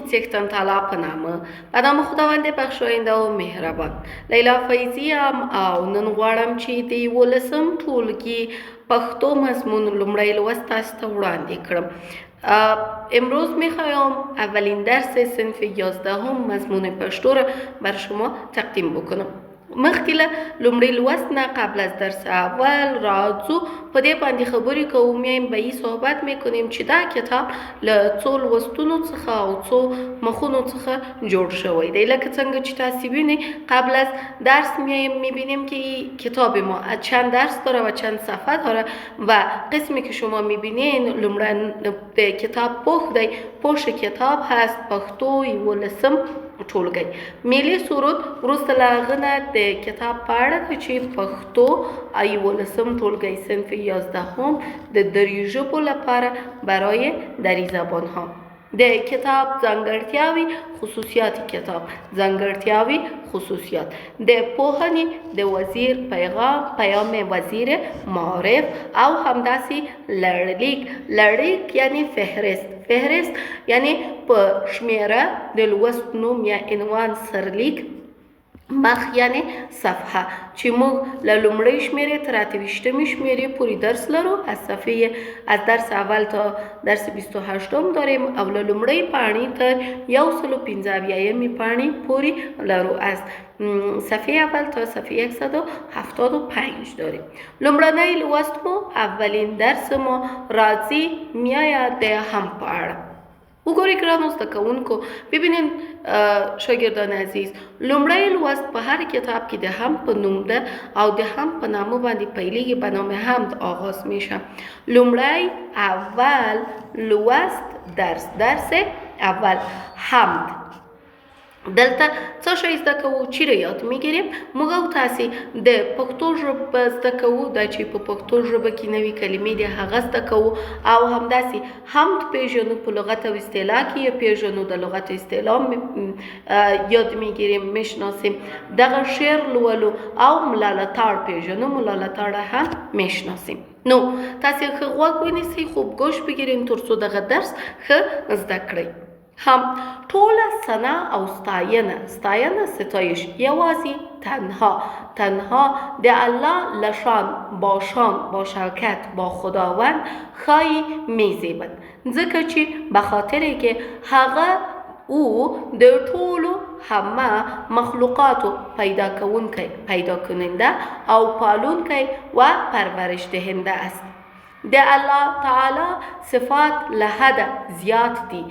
څښتن تعالی په نام خداوند بخشاینده او مهربان. لیلا فیضی ام او نن غواړم چې د 11م ټولګي پښتو مضمون لومړی لوست تاسو ته وړاندې کړم. امروز میخوایم اولین درس صنف 11 مضمون پشتو را بر شما تقدیم بکنم. مخکې له لومړي لوست نه قبل از درس اول راځو په دې باندې خبرې کوو، میایم به صحبت میکنیم چې دا کتاب له څو لوستونو څخه او څو مخونو څخه جوړ شوی دی. لکه څنګه چې تاسو وینئ قبل از درس میبینیم که کتاب ما چند درس داره و چند صفحه داره و قسمی که شما میبینین لومړی کتاب پوښ دی. پوښ کتاب هست پښتو 11م ټولګي. ملي سرود وروسته له هغه نه د کتاب په اړه ده چې پښتو 11م ټولګي صنف 11 د دري ژبو لپاره برای دری زبان ها. د کتاب ځانګړتیاوې خصوصیات کتاب ځانګړتیاوې خصوصیات د پوهنې د وزیر پیغام وزیر معارف او همداسې لړلیک یعنی فهرست یعنی په شمیره د لوست نوم یا عنوان سرلیک مخ یعنی صفحه چې موږ له لومړۍ شمیرې تر 28مې شمیرې پورې درس لرو. از درس اول تا درس 28م داریم او له لومړۍ پاڼې تر 115مې پاڼې پورې لرو. از صفحه اول تا صفحه 175 داریم. لومړنی لوست مو اولین درس ما راځي میایه د هم په اړه. وګورئ ګرانو زده کوونکو، ببینین شاګردان عزیز، لومړی لوست په هر کتاب کې د هم په نوم ده او د هم په نامه باندې پیلیږي، به نام حمد آغاز میشه. لومړی اول لوست درس اول حمد. دلته څه شی زده کوو؟ چیرې یاد میگیریم؟ موږ او تاسې د پښتو ژبه زده کوو، دا چې په پښتو ژبه کې نوې کلمې دي هغه زده کوو او همداسې حمد پیژنو، په لغت او اصطلاح کې یې پیژنو، د لغت او اصطلاح یاد میگیریم، میشناسیم. دغه شعر لولو او ملالتاړ پیژنو، ملالتاړ هم میشناسیم. نو تاسې ښه غوږ ونیسئ، خوب گوش بگیرین تر څو دغه درس ښه زده کړئ. هم ټوله ثنا او ستاینه ستایش یوازې تنها د الله لشان با شوکت با خداوند خواهی میزیبد، ځکه چې به خاطر که هغه او د ټولو همه مخلوقاتو پیدا کننده او پالونکی و پرورش دهنده است. د الله تعالی صفات له حد زیات دي.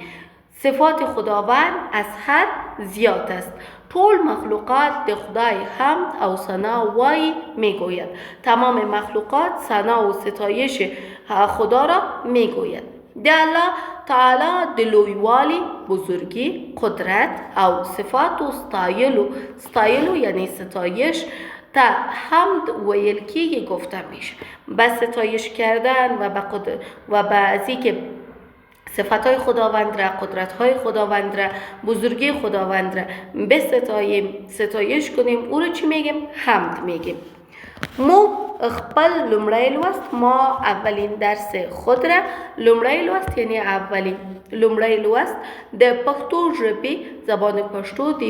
صفات خداوند از حد زیاد است. طول مخلوقات د خدای حمد او ثنا وای میگوید. تمام مخلوقات ثنا و ستایش خدا را میگوید. د الله تعالی د لویوالی، بزرگی، قدرت او صفات و ستایلو یعنی ستایش تا حمد ویل کیږي گفته میشه. به ستایش کردن و به ازی که صفتهای خداوند را، قدرتهای خداوند را، بزرگی خداوند را بستاییم، ستایش کنیم، او رو چی میگیم؟ حمد میگیم. مو خپل لومړی لوست ما اولین درس خود را لومړی لوست یعنی لومړی لوست د پښتو ژبې زبان پښتو د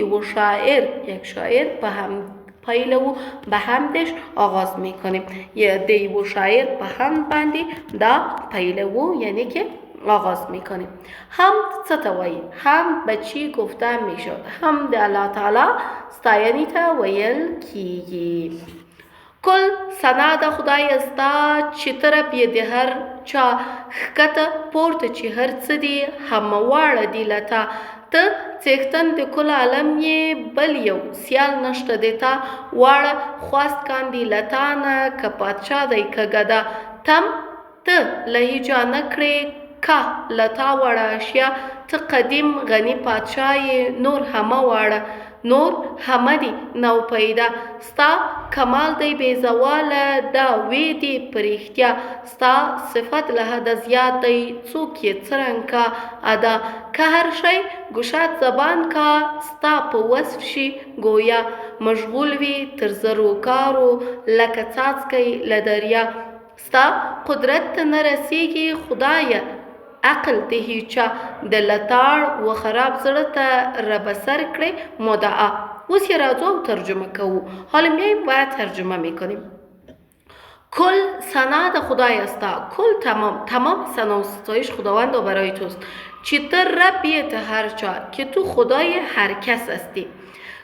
یک شاعر په هم پیلو به حمدش آغاز میکنیم. د یو شاعر په هم باندې دا پیلو یعنی که آغاز میکنیم. حمد څه ته وایي؟ حمد به چی گفته میشد؟ حمد د الله تعالی ستاینی ته ویل کیږي. کل ثنا د خدای استا چې طرف یې د هر چا ښکته پورته چې هر څه دی همواړه دی لتا ته څښتن د کل عالم یې بل یو سیال نشته دیتا واړه خواست کاندي لتا نه که پادشاه دی که ګدا تم ته لهجه نه کړې که لتا وړه اشیا ته قدیم غنی پادشاه نور همه واړه نور همه دی نو پیدا ستا کمال دی بے زواله دا وی دی پرختیا ستا صفت له حد زیاد دی څوک یې څرنګ کا ادا که هر شی گشاد زبان کا ستا په وصف شي گویا مشغول وی تر زرو کارو لکه څاڅکی له دریا ستا قدرت ته نه رسیږي خدایه عقل د هیچا د لتاړ و خراب زړه ته ربسر کړي مدعا. اوس یې راځو او ترجمه کوو. حالا میایم باید ترجمه میکنیم. کل ثنا د خدای است، کل تمام ثنا و ستایش خداوند برای توست. چی تو ربیت هر چا، که تو خدای هر کس هستی.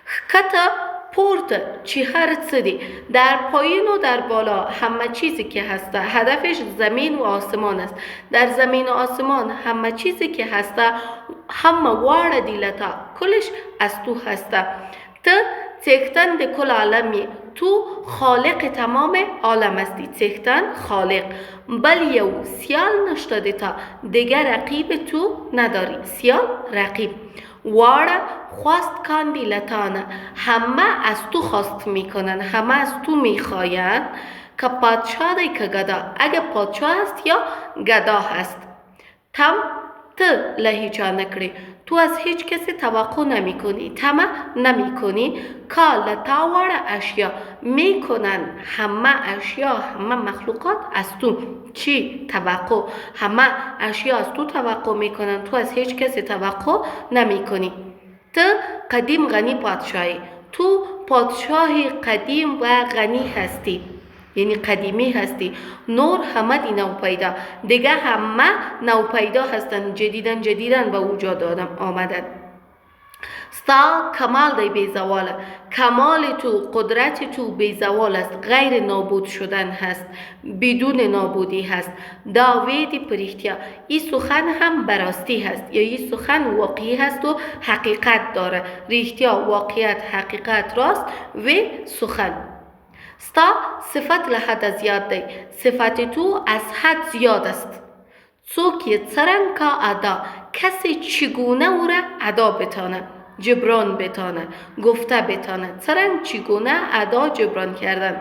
خکتا پورت چی هر چی دی، در پایین و در بالا همه چیزی که هست هدفش زمین و آسمان است. در زمین و آسمان همه چیزی که هست همه وار دیلتا کلش از تو هست. تو تکتن د کل عالمی، تو خالق تمام عالم هستی. تکتن خالق، بل یو سیال نشده تا دیگر رقیب تو نداری. سیال رقیب. واره خواست کاندی لتانه، همه از تو خواست میکنن، همه از تو میخواین که پادشاه دی که گدا، اگه پادشاه هست یا گدا هست. تم لهیچا نکری، تو از هیچ کسی توقع نمی کنی، طمع نمی کنی که لتاوار اشیا میکنن همه اشیا، همه مخلوقات از تو چی توقع، همه اشیا از تو توقع میکنن، تو از هیچ کسی توقع نمی کنی. تو قدیم غنی پادشاهی، تو پادشاه قدیم و غنی هستی، یعنی قدیمی هستی. نور همه دی نوپیدا، دیگه همه نوپیدا هستن، جدیدن به وجود آمدن. ستا کمال دی بیزواله، کمال تو قدرت تو بیزوال است، غیر نابود شدن هست، بدون نابودی هست. داویدی پریختیا، این سخن هم براستی هست، یا این سخن واقعی هست و حقیقت داره. ریختیا واقعیت، حقیقت، راست و سخن. ستا صفت لحد زیاد دی، صفت تو از حد زیاد است. څوک څرنګه ادا، کسی چگونه او را ادا بتانه، جبران بتانه، گفته بتانه. څرنګ چگونه ادا جبران کردن.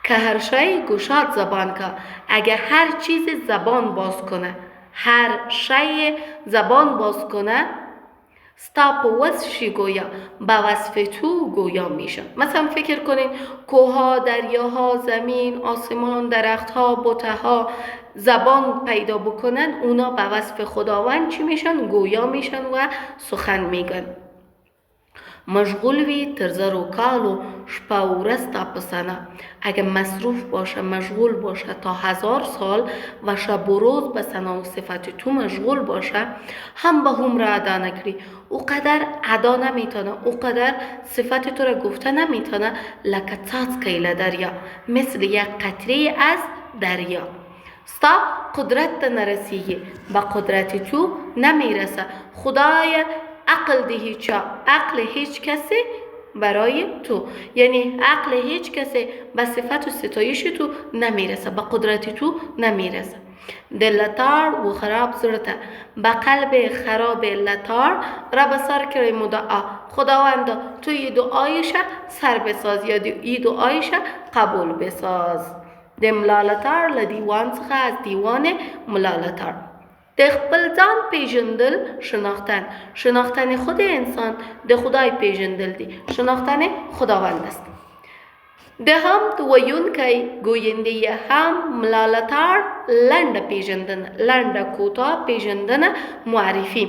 که هر شی گشاد زبان که، اگه هر چیز زبان باز کنه، هر شی زبان باز کنه، ستا په وصفش گویا، به وصف تو گویا میشه. مثلا فکر کنین کوها، دریاها، زمین، آسمان، درختها، بوتها زبان پیدا بکنن، اونا به وصف خداوند چی میشن؟ گویا میشن و سخن میگن. مشغول وی تر زر و کال و شپه و ورځ تا په سنه، اگه مصروف باشه، مشغول باشه تا 1000 سال و شب و روز به ثنا و صفت تو مشغول باشه، هم به هم را ادا نکری، او قدر ادا نمیتونه، او قدر صفت تو را گفته نمیتونه. لکه څاڅکی له دریا، مثل یک قطره از دریا. ستا قدرت ته نرسیږي، به قدرت تو نمیرسه. خدای عقل ده هیچا، عقل هیچ کسی برای تو، یعنی عقل هیچ کسی به صفت و ستایش تو نمیرسه، به قدرت تو نمیرسه. دل لتار و خراب زرته، به قلب خراب لتار را به سر کری مدعا. خداوندا تو ی دعایش سر بساز، یا ی دعایش قبول بساز. د ملالتار لدیوان څخه از دیوان ملالتار. د خپل ځان پیژندل شناختن، شناختن خود انسان د خدای پیژندل دی، شناختن خداوند است. د حمد ویونکی گوینده هم ملالتار لنډ پیژندن، لنډ کوتاه پیژندنه معرفی.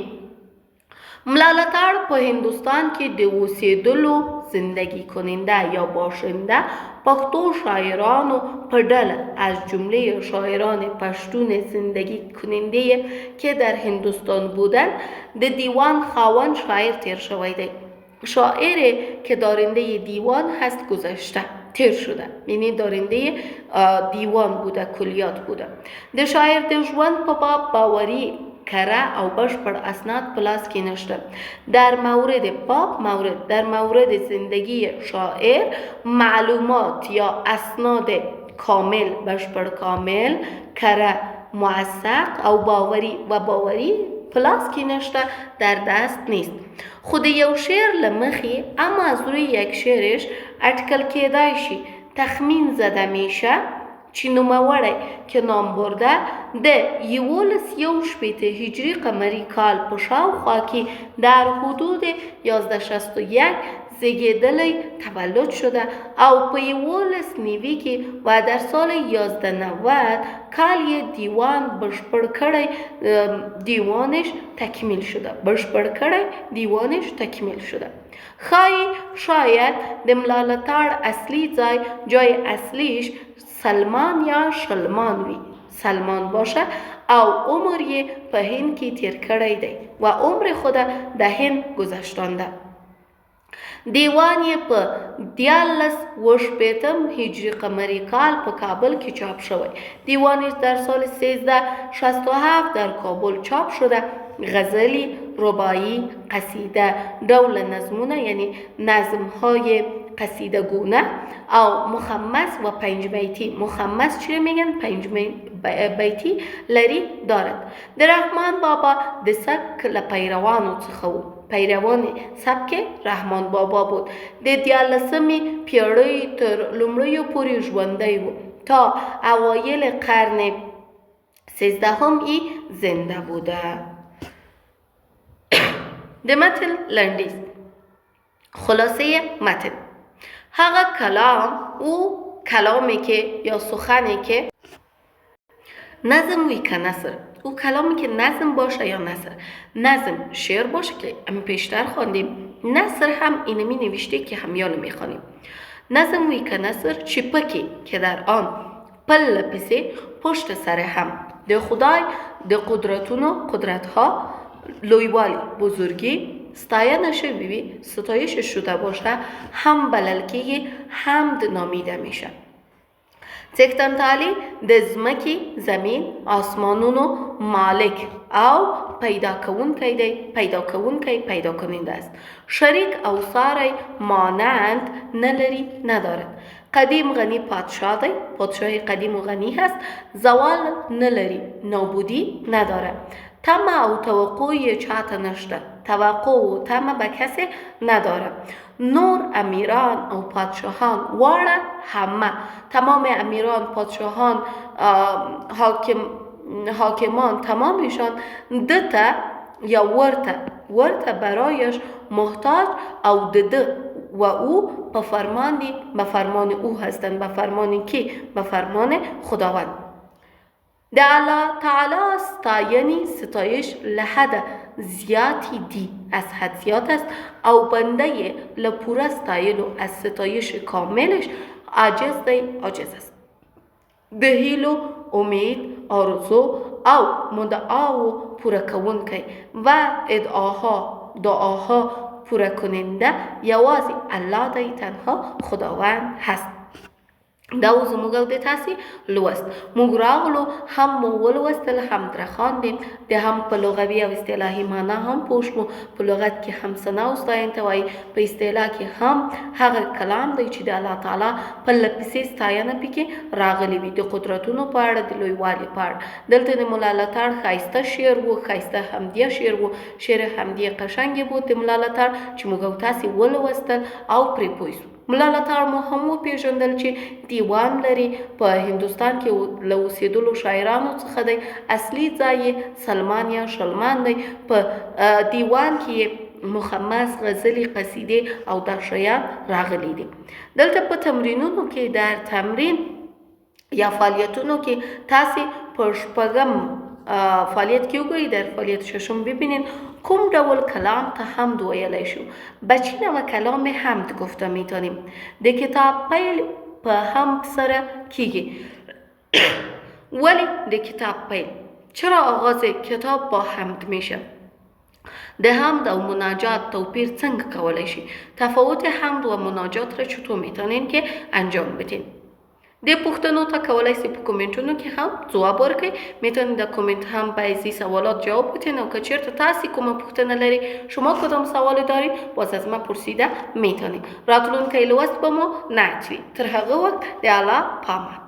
ملالتار په هندوستان کې د اوسېدلو زندگی کننده یا باشنده پښتو شاعرانو په ډله از جمله شاعران پشتون زندگی کننده که در هندوستان بودن د دیوان خاوند شاعر تیر شوی دی. شاعری که دارنده دیوان هست گذشته، تیر شده، یعنی دارنده دیوان بوده، کلیات بوده. د شاعر د ژوند په باب باوري کره او بشپړ اسناد پلاس کې نشته. در مورد باب در مورد زندگی شاعر معلومات یا اسناد کامل، بشپړ کامل، کره، موثق او باوری پلاس کې نشته، در دست نیست. خود یو شعر لمخی، اما از روی یک شعرش اټکل کېدای شي، تخمین زده میشه چې نوموړی که نام برده د 1161 هجری قمری کال په شاوخوا کې در حدود 1161 زیږیدلی تولد شده او په 1190 کې و در سال 1190 کال یې دیوانش تکمیل شده. شاید د ملالتړ اصلی جای اصلیش سلمان یا شلمان وي. سلمان باشه او عمر یې په هند کې تیر کړی دی و عمر خود د هند گذشتانده. دیوان یې په 1380 هجری قمری کال په کابل کې چاپ شوی. دیوانش در سال 1367 در کابل چاپ شده. غزلی، ربایی، قصیده، دول نظمونه یعنی نظم‌های قصیده گونه او مخمس و 5 بیتی. مخمس چی میگن؟ 5 بیتی لري دارد. د رحمان بابا د سبک له پیروانو څخه و. پیروان سبک رحمان بابا بود. د 14مې پیړۍ تر لومړیو پورې ژوندی و. تا اوایل قرن 13 ای زنده بوده. د متن لنډیز. خلاصه متن: هغه کلامی که یا سخنی که نظم وی که نثر. او کلامی که نظم باشه یا نثر. نظم شعر باشه که امی پیشتر خواندیم. نثر هم اینمی نوشته که همیان میخوانیم. نظم وی که نثر چپکی که در آن پل پسه پشت سر هم د خدای د قدرتها لویوالی بزرگی ستایه شوی ستایش شده باشه هم بللکه حمد نامیده میشه. تکتنتالی د ځمکې زمین آسمانونو مالک او پیدا کننده است. شریک او ساری مانند ندارد. قدیم غنی پادشاه دی. پادشاه قدیم و غنی هست. زوال نلری. نابودی نداره. طمع او توقعی چاته نشده. توقع و طمع به کسی نداره. نور امیران او پادشاهان واره همه. تمام امیران، پادشاهان، حاکمان تمامشان دته یا ورته برایش محتاج او دده و او به فرمان او هستند. به فرمان کی؟ به فرمان خداوند. د الله تعالی ستایش لحد زیادی دی، از حد زیاد است او بنده لپوره ستایلو از ستایش کاملش عاجز است. د هیلو، امید، آرزو او مدعا پوره کوونکی و دعاها پوره کننده یوازې الله دی، تنها خداوند هست. دا و زموږ او د تاسې لوست. موږ راغلو هم مو ولوستل، هم تره خواندیم، د هم په لغوي او اصطلاحي معنا هم پوه شوو. په لغت کې هم ثنا و ستاینې ته وایي، په اصطلاح کې هم هغه کلام دی چې د الله تعالی په لپسې ستاینه پکې راغلي وي، د قدرتونو په اړه، د لویوالي په اړه. دلته د ملالتړ ښایسته شعر و، ښایسته حمدیه شعر و، شعر حمدیه قشنګې بود د ملالتړ چې موږ او تاسې ولوستل او پرې پوه شو. ملالتړ مو هم وپېژندل چې دیوان لري. په هندوستان کې له اوسېدلو شاعرانو څخه دی. اصلي ځای سلمان یا شلمان دی. په دیوان کې مخمس، غزلي، قصیدې او دا شیان راغلي دي. دلته په تمرینونو کې در تمرین یا فعالیتونو کې تاسې په شپږم فعالیت کې وګورئ، در فعالیت ششم ببینید کوم ډول کلام ته حمد ویلی شو. به چه نوع کلام حمد گفته میتونیم؟ د کتاب پیل په حمد سره کیږي. ولی د کتاب پیل چرا آغاز کتاب با حمد میشه؟ د حمد او مناجات توپیر څنګه کولی شي؟ تفاوت حمد و مناجات را چطور میتونین که انجام بدین؟ د پوښتنو ته کولای شئ په کومنټونو کې هم ځواب ورکړئ. میتونید در کومنت هم بعضی سوالات جواب بدین و که چرته تاسې کومه پوښتنه لري، شما کدام سوال دارید، باز از ما پرسیده میتونید. راتلونکی لوست به ما نچوید. تر هغه وخت د الله پامان.